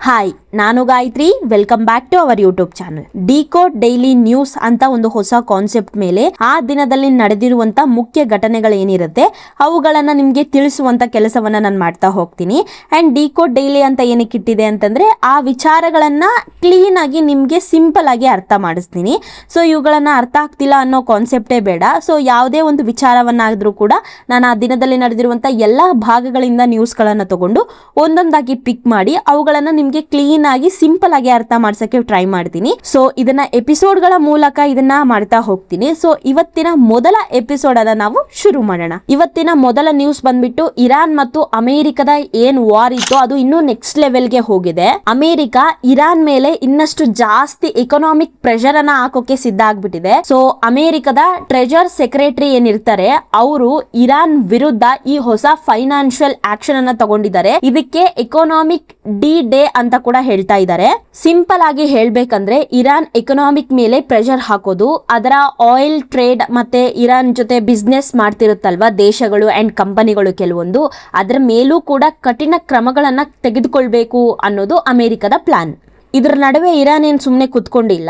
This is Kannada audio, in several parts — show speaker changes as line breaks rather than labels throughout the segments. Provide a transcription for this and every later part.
ಹಾಯ್, ನಾನು Gayatri. Welcome back to our YouTube channel. Decode daily news ಅಂತ ಒಂದು ಹೊಸ ಕಾನ್ಸೆಪ್ಟ್ ಮೇಲೆ ಆ ದಿನದಲ್ಲಿ ನಡೆದಿರುವಂತ ಮುಖ್ಯ ಘಟನೆಗಳೇನಿರುತ್ತೆ ಅವುಗಳನ್ನ ನಿಮ್ಗೆ ತಿಳಿಸುವಂತ ಕೆಲಸವನ್ನ ನಾನು ಮಾಡ್ತಾ ಹೋಗ್ತೀನಿ. ಅಂಡ್ ಡಿಕೋಡ್ ಡೈಲಿ ಅಂತ ಏನಕ್ಕೆ ಇಟ್ಟಿದೆ ಅಂತಂದ್ರೆ ಆ ವಿಚಾರಗಳನ್ನ ಕ್ಲೀನ್ ಆಗಿ ನಿಮ್ಗೆ ಸಿಂಪಲ್ ಆಗಿ ಅರ್ಥ ಮಾಡಿಸ್ತೀನಿ. ಸೊ ಇವುಗಳನ್ನ ಅರ್ಥ ಆಗ್ತಿಲ್ಲ ಅನ್ನೋ ಕಾನ್ಸೆಪ್ಟೇ ಬೇಡ. ಸೊ ಯಾವುದೇ ಒಂದು ವಿಚಾರವನ್ನಾದ್ರೂ ಕೂಡ ನಾನು ಆ ದಿನದಲ್ಲಿ ನಡೆದಿರುವಂತ ಎಲ್ಲಾ ಭಾಗಗಳಿಂದ ನ್ಯೂಸ್ಗಳನ್ನ ತಗೊಂಡು ಒಂದೊಂದಾಗಿ ಪಿಕ್ ಮಾಡಿ ಅವುಗಳನ್ನ ನಿಮ್ಗೆ ಕ್ಲೀನ್ ಆಗಿ ಸಿಂಪಲ್ ಆಗಿ ಅರ್ಥ ಮಾಡ್ಸಕ್ಕೆ ಟ್ರೈ ಮಾಡ್ತೀನಿ. ಸೊ ಇದನ್ನ ಎಪಿಸೋಡ್ ಗಳ ಮೂಲಕ ಇದನ್ನ ಮಾಡ್ತಾ ಹೋಗ್ತೀನಿ. ಸೊ ಇವತ್ತಿನ ಮೊದಲ ಎಪಿಸೋಡ್ ಅನ್ನ ನಾವು ಶುರು ಮಾಡೋಣ. ಇವತ್ತಿನ ಮೊದಲ ನ್ಯೂಸ್ ಬಂದ್ಬಿಟ್ಟು ಇರಾನ್ ಮತ್ತು ಅಮೆರಿಕದ ಏನ್ ವಾರ್ ಇತ್ತು ಅದು ಇನ್ನೂ ನೆಕ್ಸ್ಟ್ ಲೆವೆಲ್ಗೆ ಹೋಗಿದೆ. ಅಮೆರಿಕ ಇರಾನ್ ಮೇಲೆ ಇನ್ನಷ್ಟು ಜಾಸ್ತಿ ಎಕನಾಮಿಕ್ ಪ್ರೆಷರ್ ಅನ್ನ ಹಾಕೋಕೆ ಸಿದ್ಧ ಆಗ್ಬಿಟ್ಟಿದೆ. ಸೊ ಅಮೆರಿಕದ ಟ್ರೆಜರ್ ಸೆಕ್ರೆಟರಿ ಏನಿರ್ತಾರೆ ಅವರು ಇರಾನ್ ವಿರುದ್ಧ ಈ ಹೊಸ ಫೈನಾನ್ಷಿಯಲ್ ಆಕ್ಷನ್ ಅನ್ನ ತಗೊಂಡಿದ್ದಾರೆ. ಇದಕ್ಕೆ ಎಕನಾಮಿಕ್ ಡಿ-ಡೇ ಅಂತ ಕೂಡ ಹೇಳ್ತಾ ಇದ್ದಾರೆ. ಸಿಂಪಲ್ ಆಗಿ ಹೇಳ್ಬೇಕಂದ್ರೆ ಇರಾನ್ ಎಕನಾಮಿಕ್ ಮೇಲೆ ಪ್ರೆಷರ್ ಹಾಕೋದು, ಅದರ ಆಯಿಲ್ ಟ್ರೇಡ್ ಮತ್ತೆ ಇರಾನ್ ಜೊತೆ ಬಿಸ್ನೆಸ್ ಮಾಡ್ತಿರುತ್ತಲ್ವಾ ದೇಶಗಳು ಅಂಡ್ ಕಂಪನಿಗಳು ಕೆಲವೊಂದು, ಅದರ ಮೇಲೂ ಕೂಡ ಕಠಿಣ ಕ್ರಮಗಳನ್ನ ತೆಗೆದುಕೊಳ್ಬೇಕು ಅನ್ನೋದು ಅಮೆರಿಕದ ಪ್ಲಾನ್. ಇದರ ನಡುವೆ ಇರಾನ್ ಏನ್ ಸುಮ್ನೆ ಕುತ್ಕೊಂಡಿಲ್ಲ.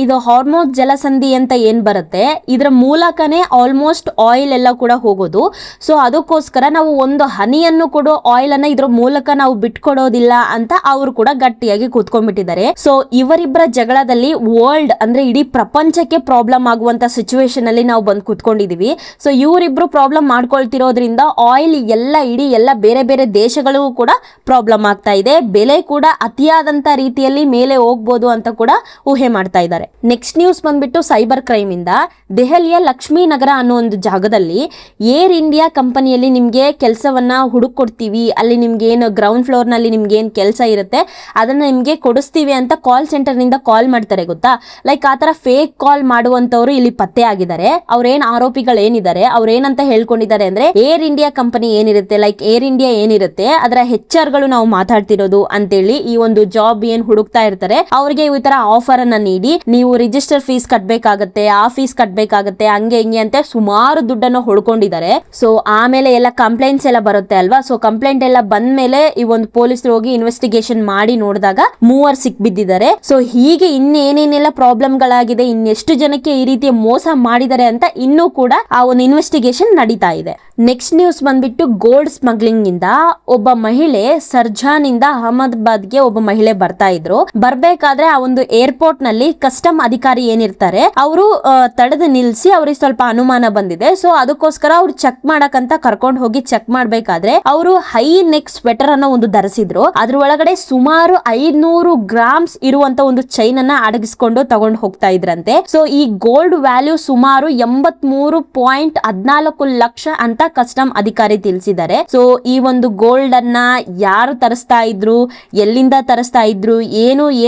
ಇದು ಹಾರ್ಮೋಸ್ ಜಲಸಂಧಿ ಅಂತ ಏನ್ ಬರುತ್ತೆ ಇದರ ಮೂಲಕನೇ ಆಲ್ಮೋಸ್ಟ್ ಆಯಿಲ್ ಎಲ್ಲ ಕೂಡ ಹೋಗೋದು. ಸೊ ಅದಕ್ಕೋಸ್ಕರ ನಾವು ಒಂದು ಹನಿಯನ್ನು ಕೊಡೋ ಆಯಿಲ್ ಅನ್ನ ಇದ್ರ ಮೂಲಕ ನಾವು ಬಿಟ್ಕೊಡೋದಿಲ್ಲ ಅಂತ ಅವರು ಕೂಡ ಗಟ್ಟಿಯಾಗಿ ಕೂತ್ಕೊಂಡ್ಬಿಟ್ಟಿದ್ದಾರೆ. ಸೊ ಇವರಿಬ್ಬರ ಜಗಳದಲ್ಲಿ ವರ್ಲ್ಡ್ ಅಂದ್ರೆ ಇಡೀ ಪ್ರಪಂಚಕ್ಕೆ ಪ್ರಾಬ್ಲಮ್ ಆಗುವಂತ ಸಿಚುವೇಶನ್ ಅಲ್ಲಿ ನಾವು ಬಂದು ಕೂತ್ಕೊಂಡಿದೀವಿ. ಸೊ ಇವರಿಬ್ರು ಪ್ರಾಬ್ಲಮ್ ಮಾಡ್ಕೊಳ್ತಿರೋದ್ರಿಂದ ಆಯಿಲ್ ಇಡೀ ಎಲ್ಲ ಬೇರೆ ಬೇರೆ ದೇಶಗಳಿಗೂ ಕೂಡ ಪ್ರಾಬ್ಲಮ್ ಆಗ್ತಾ ಇದೆ. ಬೆಲೆ ಕೂಡ ಅತಿಯಾದಂತ ರೀತಿಯಲ್ಲಿ ಮೇಲೆ ಹೋಗ್ಬೋದು ಅಂತ ಕೂಡ ಊಹೆ ಮಾಡ್ತಾ ಇದ್ದಾರೆ. ನೆಕ್ಸ್ಟ್ ನ್ಯೂಸ್ ಬಂದ್ಬಿಟ್ಟು ಸೈಬರ್ ಕ್ರೈಮ್ ಇಂದ. ದೆಹಲಿಯ ಲಕ್ಷ್ಮೀ ನಗರ ಅನ್ನೋ ಒಂದು ಜಾಗದಲ್ಲಿ ಏರ್ ಇಂಡಿಯಾ ಕಂಪನಿಯಲ್ಲಿ ನಿಮ್ಗೆ ಕೆಲಸವನ್ನ ಹುಡುಕೊಡ್ತೀವಿ, ಅಲ್ಲಿ ನಿಮ್ಗೆ ಏನು ಗ್ರೌಂಡ್ ಫ್ಲೋರ್ ನಲ್ಲಿ ನಿಮ್ಗೆ ಏನ್ ಕೆಲಸ ಇರುತ್ತೆ ಅದನ್ನ ನಿಮ್ಗೆ ಕೊಡಿಸ್ತೀವಿ ಅಂತ ಕಾಲ್ ಸೆಂಟರ್ ನಿಂದ ಕಾಲ್ ಮಾಡ್ತಾರೆ ಗೊತ್ತಾ. ಲೈಕ್ ಆತರ ಫೇಕ್ ಕಾಲ್ ಮಾಡುವಂತವ್ರು ಇಲ್ಲಿ ಪತ್ತೆ ಆಗಿದ್ದಾರೆ. ಅವ್ರೇನ್ ಆರೋಪಿಗಳು ಏನಿದ್ದಾರೆ ಅವ್ರೇನಂತ ಹೇಳ್ಕೊಂಡಿದ್ದಾರೆ ಅಂದ್ರೆ ಏರ್ ಇಂಡಿಯಾ ಕಂಪನಿ ಏನಿರುತ್ತೆ ಲೈಕ್ ಏರ್ ಇಂಡಿಯಾ ಏನಿರುತ್ತೆ ಅದರ HR ಗಳು ನಾವು ಮಾತಾಡ್ತಿರೋದು ಅಂತೇಳಿ ಈ ಒಂದು ಜಾಬ್ ಏನ್ ಹುಡುಕ್ತಾ ಇರ್ತಾರೆ ಅವ್ರಿಗೆ ಈ ತರ ಆಫರ್ ಅನ್ನ ನೀಡಿ ನೀವು ರಿಜಿಸ್ಟರ್ ಫೀಸ್ ಕಟ್ಬೇಕಾಗತ್ತೆ, ಆ ಫೀಸ್ ಕಟ್ಬೇಕಾಗತ್ತೆ, ಹಂಗೆ ಹಿಂಗೆ ಅಂತ ಸುಮಾರು ದುಡ್ಡನ್ನು ಹೊಡ್ಕೊಂಡಿದ್ದಾರೆ. ಸೊ ಆಮೇಲೆ ಎಲ್ಲ ಕಂಪ್ಲೇಂಟ್ಸ್ ಎಲ್ಲ ಬರುತ್ತೆ ಅಲ್ವಾ. ಸೊ ಕಂಪ್ಲೇಂಟ್ ಎಲ್ಲ ಬಂದ್ಮೇಲೆ ಈ ಒಂದು ಪೊಲೀಸರು ಹೋಗಿ ಇನ್ವೆಸ್ಟಿಗೇಷನ್ ಮಾಡಿ ನೋಡಿದಾಗ 3 ಸಿಕ್ಬಿದ್ದಿದ್ದಾರೆ. ಸೊ ಹೀಗೆ ಇನ್ನೇನೇನೆಲ್ಲ ಪ್ರಾಬ್ಲಮ್ ಗಳಾಗಿದೆ, ಇನ್ನೆಷ್ಟು ಜನಕ್ಕೆ ಈ ರೀತಿಯ ಮೋಸ ಮಾಡಿದ್ದಾರೆ ಅಂತ ಇನ್ನೂ ಕೂಡ ಆ ಒಂದು ಇನ್ವೆಸ್ಟಿಗೇಷನ್ ನಡೀತಾ ಇದೆ. ನೆಕ್ಸ್ಟ್ ನ್ಯೂಸ್ ಬಂದ್ಬಿಟ್ಟು ಗೋಲ್ಡ್ ಸ್ಮಗ್ಲಿಂಗ್ ಇಂದ. ಒಬ್ಬ ಮಹಿಳೆ ಸರ್ಜಾನ್ ಇಂದ ಅಹಮದಾಬಾದ್ಗೆ ಒಬ್ಬ ಮಹಿಳೆ ಬರ್ತಾ ಇದ್ರು. ಬರ್ಬೇಕಾದ್ರೆ ಆ ಒಂದು ಏರ್ಪೋರ್ಟ್ ನಲ್ಲಿ ಕಸ್ಟಮ್ ಅಧಿಕಾರಿ ಏನಿರ್ತಾರೆ ಅವರು ತಡೆದು ನಿಲ್ಸಿ ಅವ್ರಿಗೆ ಸ್ವಲ್ಪ ಅನುಮಾನ ಬಂದಿದೆ. ಸೊ ಅದಕ್ಕೋಸ್ಕರ ಅವ್ರು ಚೆಕ್ ಮಾಡಕಂತ ಕರ್ಕೊಂಡು ಹೋಗಿ ಚೆಕ್ ಮಾಡ್ಬೇಕಾದ್ರೆ ಅವರು ಹೈ ನೆಕ್ ಸ್ವೆಟರ್ ಅನ್ನ ಒಂದು ಧರಿಸಿದ್ರು. ಅದ್ರ ಒಳಗಡೆ ಸುಮಾರು 500 ಗ್ರಾಮ್ಸ್ ಇರುವಂತ ಒಂದು ಚೈನ್ ಅನ್ನ ಅಡಗಿಸ್ಕೊಂಡು ತಗೊಂಡು ಹೋಗ್ತಾ ಇದ್ರಂತೆ. ಸೊ ಈ ಗೋಲ್ಡ್ ವ್ಯಾಲ್ಯೂ ಸುಮಾರು 83.14 ಲಕ್ಷ ಅಂತ ಕಸ್ಟಮ್ ಅಧಿಕಾರಿ ತಿಳಿಸಿದ್ದಾರೆ. ಸೊ ಈ ಒಂದು ಗೋಲ್ಡ್ ಅನ್ನ ಯಾರು ತರಿಸ್ತಾ ಇದ್ರು, ಎಲ್ಲಿಂದ ತರಿಸ್ತಾ ಇದ್ರು,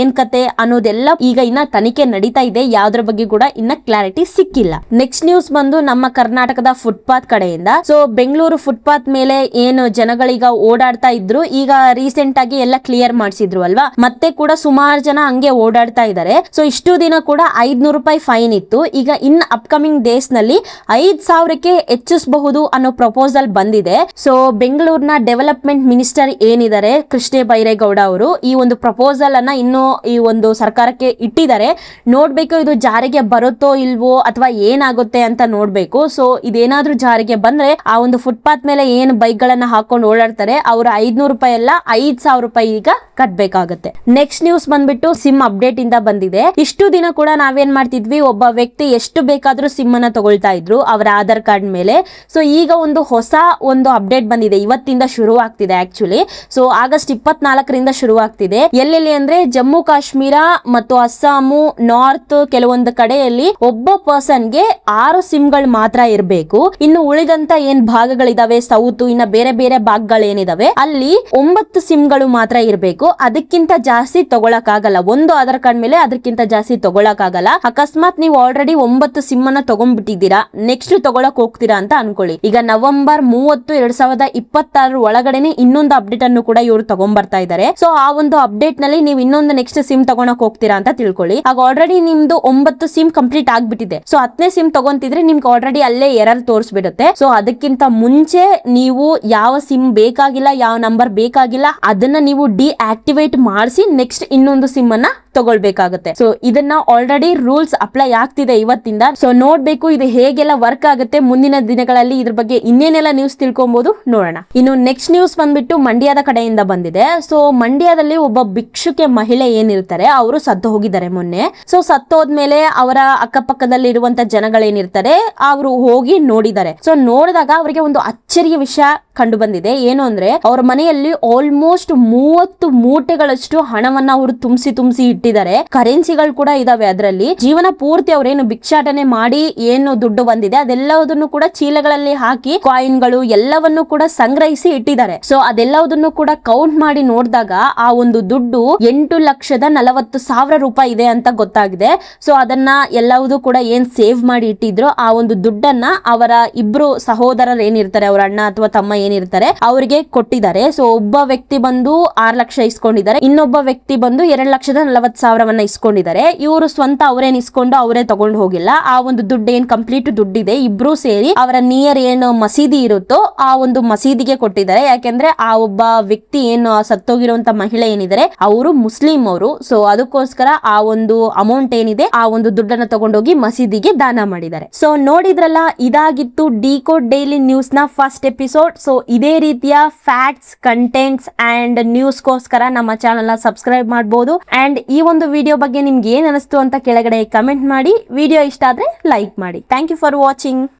ಏನ್ ಕತೆ ಅನ್ನೋದೆಲ್ಲ ಈಗ ಇನ್ನ ತನಿಖೆ ನಡೀತಾ ಇದೆ. ಯಾವ್ದ್ರ ಬಗ್ಗೆ ಕೂಡ ಇನ್ನ ಕ್ಲಾರಿಟಿ ಸಿಕ್ಕಿಲ್ಲ. ನೆಕ್ಸ್ಟ್ ನ್ಯೂಸ್ ಬಂದು ನಮ್ಮ ಕರ್ನಾಟಕದ ಫುಟ್ಪಾತ್ ಕಡೆಯಿಂದ. ಸೊ ಬೆಂಗಳೂರು ಫುಟ್ಪಾತ್ ಮೇಲೆ ಏನು ಜನಗಳೀಗ ಓಡಾಡ್ತಾ ಇದ್ರು, ಈಗ ರೀಸೆಂಟ್ ಆಗಿ ಎಲ್ಲ ಕ್ಲಿಯರ್ ಮಾಡಿಸಿದ್ರು ಅಲ್ವಾ, ಮತ್ತೆ ಕೂಡ ಸುಮಾರು ಜನ ಹಂಗೆ ಓಡಾಡ್ತಾ ಇದ್ದಾರೆ. ಸೊ ಇಷ್ಟು ದಿನ ಕೂಡ 500 ರೂಪಾಯಿ ಫೈನ್ ಇತ್ತು. ಈಗ ಇನ್ ಅಪ್ಕಮಿಂಗ್ ಡೇಸ್ ನಲ್ಲಿ 5,000ಕ್ಕೆ ಹೆಚ್ಚಿಸಬಹುದು ಅನ್ನೋ ಪ್ರಪೋಸಲ್ ಬಂದಿದೆ. ಸೊ ಬೆಂಗಳೂರಿನ ಡೆವಲಪ್ಮೆಂಟ್ ಮಿನಿಸ್ಟರ್ ಏನಿದ್ದಾರೆ ಕೃಷ್ಣ ಬೈರೇಗೌಡ ಅವರು ಈ ಒಂದು ಪ್ರಪೋಸಲ್ ಅನ್ನ ಇನ್ನು ಈ ಒಂದು ಸರ್ಕಾರಕ್ಕೆ ಇಟ್ಟಿದ್ದಾರೆ. ನೋಡ್ಬೇಕು ಇದು ಜಾರಿಗೆ ಬರುತ್ತೋ ಇಲ್ವೋ ಅಥವಾ ಏನಾಗುತ್ತೆ ಅಂತ ನೋಡ್ಬೇಕು. ಸೊ ಇದೇನಾದ್ರೂ ಜಾರಿಗೆ ಬಂದ್ರೆ ಆ ಒಂದು ಫುಟ್ಪಾತ್ ಮೇಲೆ ಏನು ಬೈಕ್ ಗಳನ್ನ ಹಾಕೊಂಡು ಓಡಾಡ್ತಾರೆ ಅವರು 500 ರೂಪಾಯಿ ಎಲ್ಲ 5,000 ರೂಪಾಯಿ ಈಗ ಕಟ್ಬೇಕಾಗುತ್ತೆ. ನೆಕ್ಸ್ಟ್ ನ್ಯೂಸ್ ಬಂದ್ಬಿಟ್ಟು ಸಿಮ್ ಅಪ್ಡೇಟ್ ಇಂದ ಬಂದಿದೆ. ಇಷ್ಟು ದಿನ ಕೂಡ ನಾವೇನ್ ಮಾಡ್ತಿದ್ವಿ, ಒಬ್ಬ ವ್ಯಕ್ತಿ ಎಷ್ಟು ಬೇಕಾದ್ರೂ ಸಿಮ್ ಅನ್ನ ತಗೊಳ್ತಾ ಇದ್ರು ಅವರ ಆಧಾರ್ ಕಾರ್ಡ್ ಮೇಲೆ. ಸೊ ಈಗ ಒಂದು ಹೊಸ ಒಂದು ಅಪ್ಡೇಟ್ ಬಂದಿದೆ, ಇವತ್ತಿಂದ ಶುರು ಆಗ್ತಿದೆ ಆಕ್ಚುಲಿ. ಸೊ ಆಗಸ್ಟ್ 24ರಿಂದ ಶುರು ಆಗ್ತಿದೆ. ಎಲ್ಲೆಲ್ಲಿ ಅಂದ್ರೆ ಜಮ್ಮು ಕಾಶ್ಮೀರ ಮತ್ತು ಅಸ್ಸಾಮು, ನಾರ್ತ್ ಕೆಲವೊಂದು ಕಡೆಯಲ್ಲಿ ಒಬ್ಬ ಪರ್ಸನ್ಗೆ 6 ಸಿಮ್ಗಳು ಮಾತ್ರ ಇರಬೇಕು. ಇನ್ನು ಉಳಿದಂತ ಏನ್ ಭಾಗಗಳಿದಾವೆ ಸೌತ್, ಇನ್ನ ಬೇರೆ ಬೇರೆ ಭಾಗಗಳೇನಿದಾವೆ ಅಲ್ಲಿ 9 ಸಿಮ್ಗಳು ಮಾತ್ರ ಇರಬೇಕು. ಅದಕ್ಕಿಂತ ಜಾಸ್ತಿ ತಗೊಳಕ್ಕಾಗಲ್ಲ. ಒಂದು ಆಧಾರ್ ಕಾರ್ಡ್ ಮೇಲೆ ಅದಕ್ಕಿಂತ ಜಾಸ್ತಿ ತಗೊಳಕ್ಕಾಗಲ್ಲ. ಅಕಸ್ಮಾತ್ ನೀವು ಆಲ್ರೆಡಿ 9 ಸಿಮ್ ಅನ್ನ ತಗೊಂಡ್ಬಿಟ್ಟಿದ್ದೀರಾ, ನೆಕ್ಸ್ಟ್ ತಗೊಳಕ್ ಹೋಗ್ತೀರಾ ಅಂತ ಅನ್ಕೊಳ್ಳಿ. ಈಗ ನವೆಂಬರ್ 30, 2026 ಒಳಗಡೆನೆ ಇನ್ನೊಂದು ಅಪ್ಡೇಟ್ ಅನ್ನು ಕೂಡ ಇವರು ತಗೊಂಡ್ಬರ್ತಾ ಇದ್ದಾರೆ. ಸೊ ಆ ಒಂದು ಅಪ್ಡೇಟ್ ನಲ್ಲಿ ನೀವು ಇನ್ನೊಂದು ನೆಕ್ಸ್ಟ್ ಸಿಮ್ ತಗೊಳಕ್ ಹೋಗ್ತೀರಾ ಅಂತ ತಿಳ್ಕೊಳ್ಳಿ. ಆಗ ಆಲ್ರೆಡಿ ನಿಮ್ದು 9 ಸಿಮ್ ಕಂಪ್ಲೀಟ್ ಆಗ್ಬಿಟ್ಟಿದೆ. ಸೊ 10ನೇ ಸಿಮ್ ತಗೊಂತಿದ್ರೆ ನಿಮ್ಗೆ ಆಲ್ರೆಡಿ ಅಲ್ಲೇ ಎರರ್ ತೋರಿಸ್ಬಿಡುತ್ತೆ. ಸೊ ಅದಕ್ಕಿಂತ ಮುಂಚೆ ನೀವು ಯಾವ ಸಿಮ್ ಬೇಕಾಗಿಲ್ಲ, ಯಾವ ನಂಬರ್ ಬೇಕಾಗಿಲ್ಲ ಅದನ್ನ ನೀವು ಡಿಆಕ್ಟಿವೇಟ್ ಮಾಡಿಸಿ ನೆಕ್ಸ್ಟ್ ಇನ್ನೊಂದು ಸಿಮ್ ಅನ್ನ ತಗೊಳ್ಬೇಕಾಗುತ್ತೆ. ಸೊ ಇದನ್ನ ಆಲ್ರೆಡಿ ರೂಲ್ಸ್ ಅಪ್ಲೈ ಆಗ್ತಿದೆ ಇವತ್ತಿಂದ. ಸೊ ನೋಡ್ಬೇಕು ಇದು ಹೇಗೆಲ್ಲ ವರ್ಕ್ ಆಗುತ್ತೆ. ಮುಂದಿನ ದಿನಗಳಲ್ಲಿ ಇದ್ರ ಬಗ್ಗೆ ಇನ್ನೇನೆಲ್ಲ ನ್ಯೂಸ್ ತಿಳ್ಕೊಬಹುದು ನೋಡೋಣ. ಇನ್ನು ನೆಕ್ಸ್ಟ್ ನ್ಯೂಸ್ ಬಂದ್ಬಿಟ್ಟು ಮಂಡ್ಯದ ಕಡೆಯಿಂದ ಬಂದಿದೆ. ಸೊ ಮಂಡ್ಯದಲ್ಲಿ ಒಬ್ಬ ಭಿಕ್ಷುಕೆ ಮಹಿಳೆ ಏನಿರ್ತಾರೆ ಅವರು ಸತ್ತು ಹೋಗಿದ್ದಾರೆ ಮೊನ್ನೆ. ಸೊ ಸತ್ತೋದ್ಮೇಲೆ ಅವರ ಅಕ್ಕಪಕ್ಕದಲ್ಲಿ ಇರುವಂತ ಜನಗಳೇನಿರ್ತಾರೆ ಅವರು ಹೋಗಿ ನೋಡಿದ್ದಾರೆ. ಸೊ ನೋಡಿದಾಗ ಅವರಿಗೆ ಒಂದು ಅಚ್ಚರಿಯ ವಿಷಯ ಕಂಡು ಬಂದಿದೆ. ಏನು ಅಂದ್ರೆ ಅವ್ರ ಮನೆಯಲ್ಲಿ ಆಲ್ಮೋಸ್ಟ್ 30 ಮೂಟೆಗಳಷ್ಟು ಹಣವನ್ನ ಅವರು ತುಂಬಿಸಿ ಇಟ್ಟಿದ್ದಾರೆ. ಕರೆನ್ಸಿಗಳು ಕೂಡ ಇದಾವೆ ಅದರಲ್ಲಿ. ಜೀವನ ಪೂರ್ತಿ ಅವ್ರೇನು ಭಿಕ್ಷಾಟನೆ ಮಾಡಿ ಏನು ದುಡ್ಡು ಬಂದಿದೆ ಅದೆಲ್ಲದನ್ನು ಕೂಡ ಚೀಲಗಳಲ್ಲಿ ಹಾಕಿ ಕಾಯಿನ್ಗಳು ಎಲ್ಲವನ್ನು ಕೂಡ ಸಂಗ್ರಹಿಸಿ ಇಟ್ಟಿದ್ದಾರೆ. ಸೊ ಅದೆಲ್ಲದನ್ನು ಕೂಡ ಕೌಂಟ್ ಮಾಡಿ ನೋಡಿದಾಗ ಆ ಒಂದು ದುಡ್ಡು 8,40,000 ರೂಪಾಯಿ ಇದೆ ಅಂತ ಗೊತ್ತಾಗಿದೆ. ಸೊ ಅದನ್ನ ಎಲ್ಲವೂ ಕೂಡ ಏನ್ ಸೇವ್ ಮಾಡಿ ಇಟ್ಟಿದ್ರು ಆ ಒಂದು ದುಡ್ಡನ್ನ ಅವರ ಇಬ್ರು ಸಹೋದರರು ಏನಿರ್ತಾರೆ, ಅವ್ರ ಅಣ್ಣ ಅಥವಾ ತಮ್ಮ ಏನಿರ್ತಾರೆ ಅವರಿಗೆ ಕೊಟ್ಟಿದ್ದಾರೆ. ಸೊ ಒಬ್ಬ ವ್ಯಕ್ತಿ ಬಂದು 6 ಲಕ್ಷ ಇಸ್ಕೊಂಡಿದ್ದಾರೆ, ಇನ್ನೊಬ್ಬ ವ್ಯಕ್ತಿ ಬಂದು 2,40,000 ಇಸ್ಕೊಂಡಿದ್ದಾರೆ. ಇವರು ಸ್ವಂತ ಅವರೇನ್ ಇಸ್ಕೊಂಡು ಅವರೇ ತಗೊಂಡು ಹೋಗಿಲ್ಲ. ಆ ಒಂದು ದುಡ್ಡು ಏನ್ ಕಂಪ್ಲೀಟ್ ದುಡ್ಡಿದೆ ಇಬ್ರು ಸೇರಿ ಅವರ ನಿಯರ್ ಏನು ಮಸೀದಿ ಇರುತ್ತೋ ಆ ಒಂದು ಮಸೀದಿಗೆ ಕೊಟ್ಟಿದ್ದಾರೆ. ಯಾಕೆಂದ್ರೆ ಆ ಒಬ್ಬ ವ್ಯಕ್ತಿ ಏನು ಸತ್ತೋಗಿರುವಂತ ಮಹಿಳೆ ಏನಿದ್ದಾರೆ ಅವರು ಮುಸ್ಲಿಂ ಅವರು. ಸೊ ಅದಕ್ಕೋಸ್ಕರ ಆ ಒಂದು ಅಮೌಂಟ್ ಏನಿದೆ ಆ ಒಂದು ದುಡ್ಡನ್ನ ತಗೊಂಡೋಗಿ ಮಸೀದಿಗೆ ದಾನ ಮಾಡಿದ್ದಾರೆ. ಸೊ ನೋಡಿದ್ರಲ್ಲ, ಇದಾಗಿತ್ತು ಡಿಕೋಡ್ ಡೈಲಿ ನ್ಯೂಸ್ ನ ಫಸ್ಟ್ ಎಪಿಸೋಡ್. ಸೊ ಇದೇ ರೀತಿಯ ಫ್ಯಾಕ್ಟ್ಸ್, ಕಂಟೆಂಟ್ಸ್ ಅಂಡ್ ನ್ಯೂಸ್ಗೋಸ್ಕರ ನಮ್ಮ ಚಾನೆಲ್ ನ ಸಬ್ಸ್ಕ್ರೈಬ್ ಮಾಡಬಹುದು. ಅಂಡ್ ಈ ಒಂದು ವಿಡಿಯೋ ಬಗ್ಗೆ ನಿಮ್ಗೆ ಏನ್ ಅನಿಸ್ತು ಅಂತ ಕೆಳಗಡೆ ಕಮೆಂಟ್ ಮಾಡಿ. ವಿಡಿಯೋ ಇಷ್ಟ ಆದ್ರೆ ಲೈಕ್ ಮಾಡಿ. Thank you for watching.